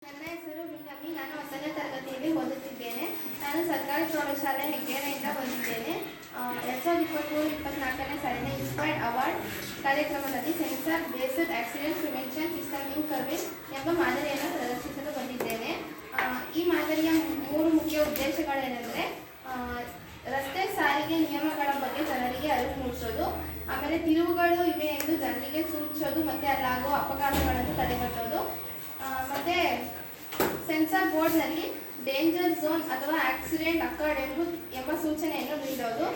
ನನ್ನ ಹೆಸರು ಮಿಂಗಮ್ಮಿ. ನಾನು 10ನೇ ತರಗತಿಯಲ್ಲಿ ಓದುತ್ತಿದ್ದೇನೆ. ನಾನು ಸರ್ಕಾರಿ ಪ್ರೌಢಶಾಲೆ ಹೆಗ್ಗೇರಿಯಿಂದ ಬಂದಿದ್ದೇನೆ. 2023-24ನೇ ಸಾಲಿನ ಇನ್ಸ್ಪೈರ್ಡ್ ಅವಾರ್ಡ್ ಕಾರ್ಯಕ್ರಮದಲ್ಲಿ sensor based accident prevention system in curving ಎಂಬ ಮಾದರಿಯನ್ನು ಪ್ರದರ್ಶಿಸಲು ಬಂದಿದ್ದೇನೆ. ಈ ಮಾದರಿಯ 3 ಮುಖ್ಯ ಉದ್ದೇಶಗಳೇನೆಂದರೆ ರಸ್ತೆ ಸಾರಿಗೆ ನಿಯಮಗಳ ಬಗ್ಗೆ ಜನರಿಗೆ ಅರಿವು ಮೂಡಿಸೋದು, ಆಮೇಲೆ ತಿರುವುಗಳು ಇವೆ ಎಂದು ಜನರಿಗೆ ಸೂಚಿಸೋದು ಮತ್ತು ಅಲ್ಲಾಗುವ ಅಪಘಾತಗಳನ್ನು ತಡೆಗಟ್ಟೋದು, ಮತ್ತು ಸೆನ್ಸಾರ್ ಬೋರ್ಡ್ನಲ್ಲಿ ಡೇಂಜರ್ ಝೋನ್ ಅಥವಾ ಆಕ್ಸಿಡೆಂಟ್ ಅಕರ್ಡ್ ಎಂಬ ಸೂಚನೆಯನ್ನು ನೀಡೋದು.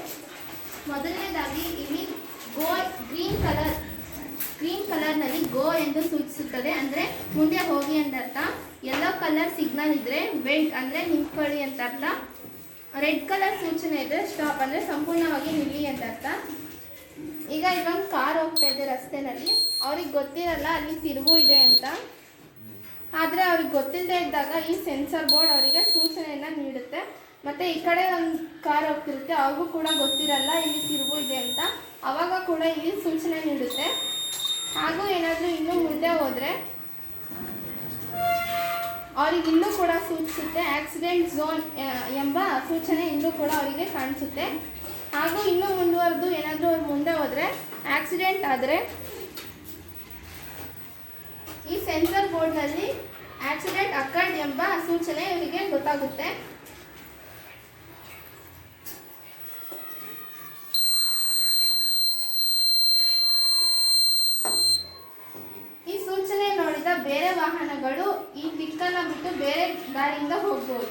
ಮೊದಲನೇದಾಗಿ ಇಲ್ಲಿ ಗ್ರೀನ್ ಕಲರ್ನಲ್ಲಿ ಗೋ ಎಂದು ಸೂಚಿಸುತ್ತದೆ, ಅಂದರೆ ಮುಂದೆ ಹೋಗಿ ಅಂತ. ಯೆಲ್ಲೋ ಕಲರ್ ಸಿಗ್ನಲ್ ಇದ್ದರೆ ವೆಯ್ಟ್ ಅಂದರೆ ನಿಂತ್ಕೊಳ್ಳಿ ಅಂತ ಅರ್ಥ. ರೆಡ್ ಕಲರ್ ಸೂಚನೆ ಇದ್ದರೆ ಸ್ಟಾಪ್ ಅಂದರೆ ಸಂಪೂರ್ಣವಾಗಿ ನಿಲ್ಲಿ ಅಂತ ಅರ್ಥ. ಈಗ ಇಲ್ಲೊಂದು ಕಾರ್ ಹೋಗ್ತಾ ಇದೆ ರಸ್ತೆನಲ್ಲಿ, ಅವ್ರಿಗೆ ಗೊತ್ತಿರಲ್ಲ ಅಲ್ಲಿ ತಿರುವು ಇದೆ ಅಂತ. ಆದರೆ ಅವ್ರಿಗೆ ಗೊತ್ತಿಲ್ಲದೆ ಇದ್ದಾಗ ಈ ಸೆನ್ಸರ್ ಬೋರ್ಡ್ ಅವರಿಗೆ ಸೂಚನೆಯನ್ನು ನೀಡುತ್ತೆ. ಮತ್ತು ಈ ಕಡೆ ಒಂದು ಕಾರ್ ಹೋಗ್ತಿರುತ್ತೆ, ಅವ್ರಿಗೂ ಕೂಡ ಗೊತ್ತಿರಲ್ಲ ಇಲ್ಲಿ ತಿರುವು ಇದೆ ಅಂತ, ಆವಾಗ ಕೂಡ ಇಲ್ಲಿ ಸೂಚನೆ ನೀಡುತ್ತೆ. ಹಾಗೂ ಏನಾದರೂ ಇನ್ನೂ ಮುಂದೆ ಹೋದರೆ ಅವ್ರಿಗೆ ಇನ್ನೂ ಕೂಡ ಸೂಚಿಸುತ್ತೆ. ಆಕ್ಸಿಡೆಂಟ್ ಝೋನ್ ಎಂಬ ಸೂಚನೆ ಇನ್ನೂ ಕೂಡ ಅವರಿಗೆ ಕಾಣಿಸುತ್ತೆ. ಹಾಗೂ ಇನ್ನೂ ಮುಂದುವರೆದು ಏನಾದರೂ ಅವ್ರು ಮುಂದೆ ಹೋದರೆ ಆಕ್ಸಿಡೆಂಟ್ ಆದರೆ ಈ ಸೆನ್ಸರ್ ಬೋರ್ಡ್ನಲ್ಲಿ ಆಕ್ಸಿಡೆಂಟ್ ಅಕರ್ಡ್ ಎಂಬ ಸೂಚನೆ ಇವರಿಗೆ ಗೊತ್ತಾಗುತ್ತೆ. ಈ ಸೂಚನೆ ನೋಡಿದ ಬೇರೆ ವಾಹನಗಳು ಈ ದಿಕ್ಕನ್ನು ಬಿಟ್ಟು ಬೇರೆ ದಾರಿಯಿಂದ ಹೋಗ್ಬೋದು.